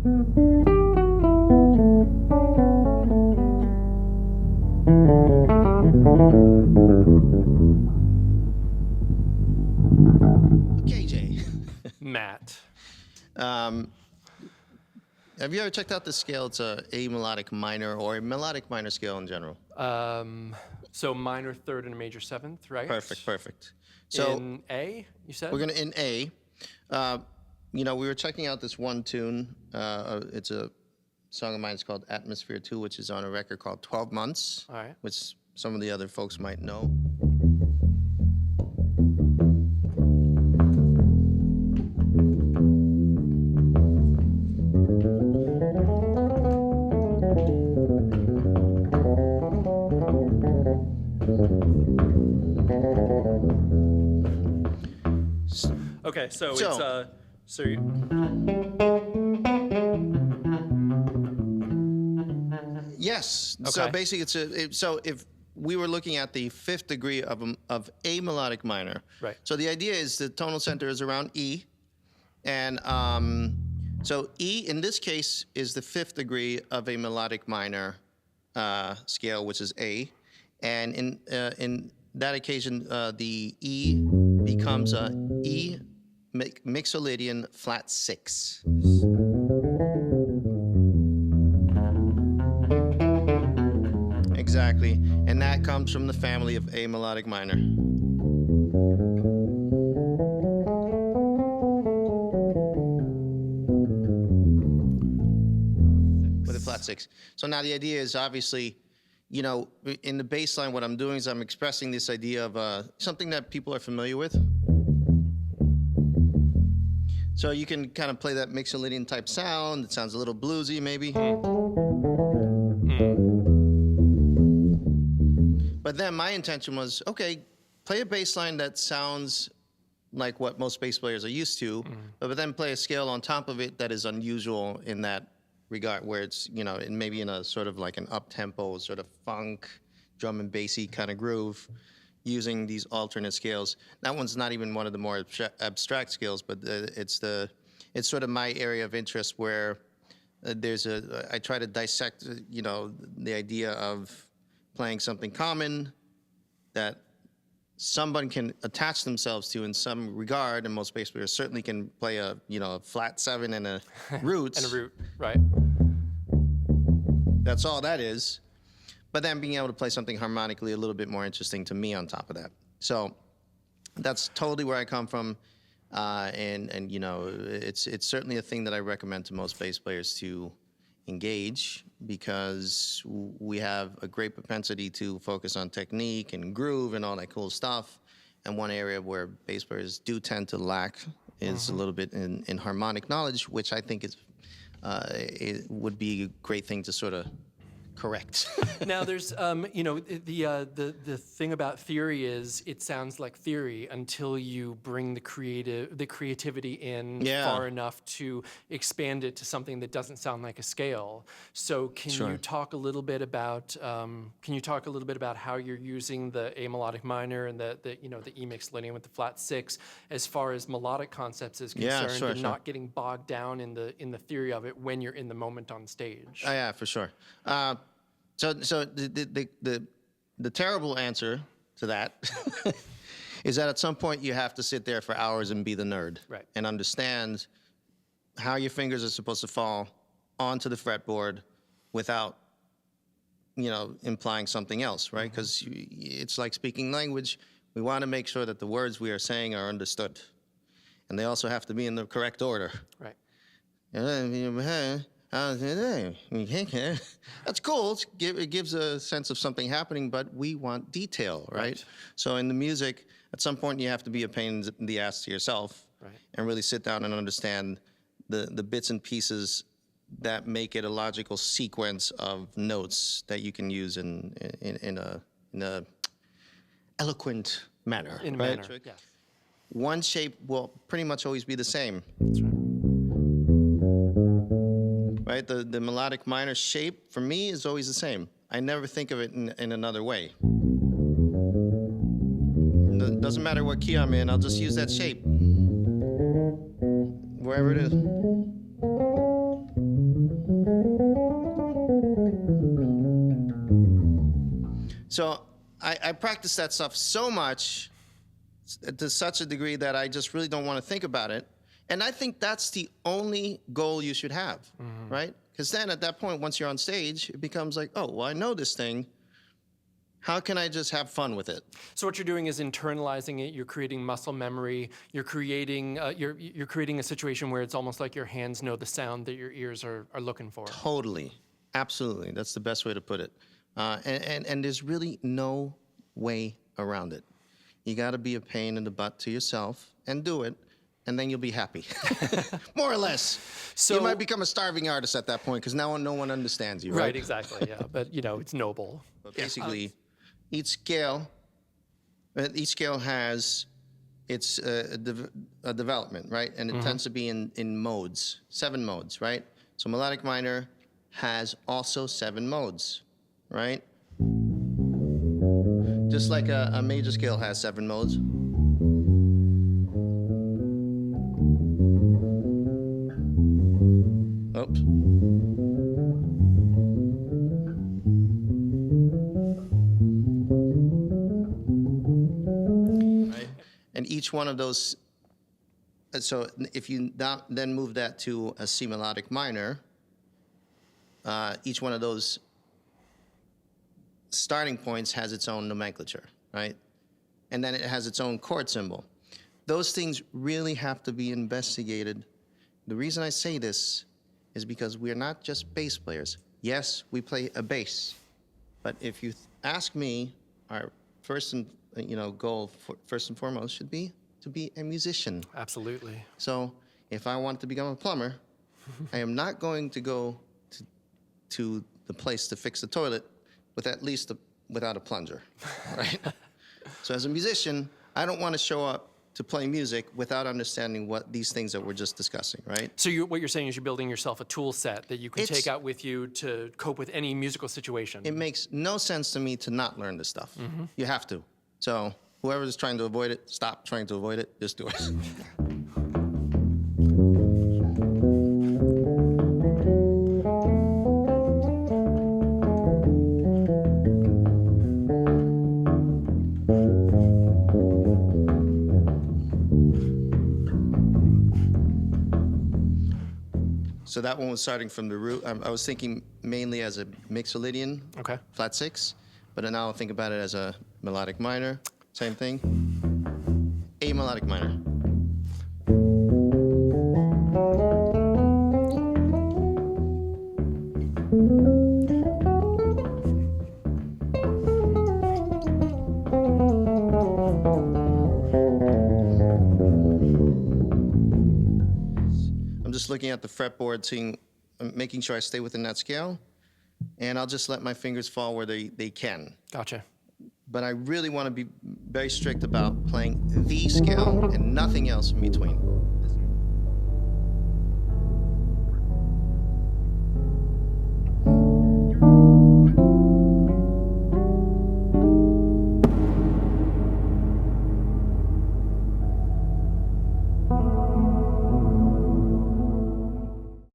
KJ. Matt. Have you ever checked out this scale? It's a melodic minor or a melodic minor scale in general. So minor third and a major seventh, right? Perfect. So in A, you said? We're gonna in A. We were checking out this one tune. It's a song of mine. It's called Atmosphere 2, which is on a record called 12 Months, all right, which some of the other folks might know. Okay, so it's so yes. Okay. So basically, so if we were looking at the fifth degree of a melodic minor, right. So the idea is the tonal center is around E, and so E in this case is the fifth degree of a melodic minor scale, which is A, and in that occasion, the E becomes a E Mixolydian flat 6. Exactly, and that comes from the family of A melodic minor. With a flat 6. So now the idea is obviously, in the bass line, what I'm doing is I'm expressing this idea of something that people are familiar with. So you can kind of play that Mixolydian type sound. It sounds a little bluesy, maybe. But then my intention was, okay, play a bass line that sounds like what most bass players are used to, but then play a scale on top of it that is unusual in that regard, where it's, maybe in a sort of like an up-tempo, sort of funk, drum and bassy kind of groove, using these alternate scales. That one's not even one of the more abstract scales, but it's sort of my area of interest where I try to dissect, the idea of playing something common that someone can attach themselves to in some regard, and most bass players certainly can play a flat 7 and a root. And a root, right. That's all that is. But then being able to play something harmonically a little bit more interesting to me on top of that. So that's totally where I come from. And it's certainly a thing that I recommend to most bass players to engage, because we have a great propensity to focus on technique and groove and all that cool stuff. And one area where bass players do tend to lack is a little bit in harmonic knowledge, which I think it would be a great thing to sort of correct. Now there's, the thing about theory is it sounds like theory until you bring the creativity in far enough to expand it to something that doesn't sound like a scale. So can you talk a little bit about how you're using the A melodic minor and the E Mixolydian with the flat 6 as far as melodic concepts is concerned, and not getting bogged down in the theory of it when you're in the moment on stage? Oh, yeah, for sure. So the terrible answer to that is that at some point you have to sit there for hours and be the nerd, right, and understand how your fingers are supposed to fall onto the fretboard without, implying something else, right? Because it's like speaking language. We want to make sure that the words we are saying are understood, and they also have to be in the correct order. Right. That's cool. It gives a sense of something happening, but we want detail, right? So in the music, at some point you have to be a pain in the ass to yourself, and really sit down and understand the bits and pieces that make it a logical sequence of notes that you can use in a eloquent manner. In a manner, yeah. One shape will pretty much always be the same. That's right. Right, the melodic minor shape for me is always the same. I never think of it in another way. It doesn't matter what key I'm in, I'll just use that shape. Wherever it is. So I practice that stuff so much, to such a degree that I just really don't want to think about it. And I think that's the only goal you should have, right? Because then at that point, once you're on stage, it becomes like, oh, well, I know this thing. How can I just have fun with it? So what you're doing is internalizing it. You're creating muscle memory. You're creating you're creating a situation where it's almost like your hands know the sound that your ears are looking for. Totally, absolutely. That's the best way to put it. And there's really no way around it. You got to be a pain in the butt to yourself and do it, and then you'll be happy, more or less. So you might become a starving artist at that point because now no one understands you, right? Right, exactly. Yeah, but it's noble. But basically, each scale has its a development, right? And it tends to be in modes, 7 modes, right? So melodic minor has also 7 modes, right? Just like a major scale has 7 modes. Oops. Right. And each one of those, so if you then move that to a C melodic minor, each one of those starting points has its own nomenclature, right? And then it has its own chord symbol. Those things really have to be investigated. The reason I say this is because we're not just bass players. Yes, we play a bass, but if you ask me, our first and goal first and foremost should be to be a musician. Absolutely. So if I want to become a plumber, I am not going to go to the place to fix the toilet without a plunger, right? So as a musician, I don't want to show up to play music without understanding what these things that we're just discussing, right? So what you're saying is you're building yourself a tool set that you can take out with you to cope with any musical situation. It makes no sense to me to not learn this stuff. You have to. So whoever is trying to avoid it, stop trying to avoid it, just do it. So that one was starting from the root. I was thinking mainly as a Mixolydian, flat 6, but now I'll think about it as a melodic minor, same thing. A melodic minor. I'm just looking at the fretboard, making sure I stay within that scale, and I'll just let my fingers fall where they can. Gotcha. But I really want to be very strict about playing the scale and nothing else in between.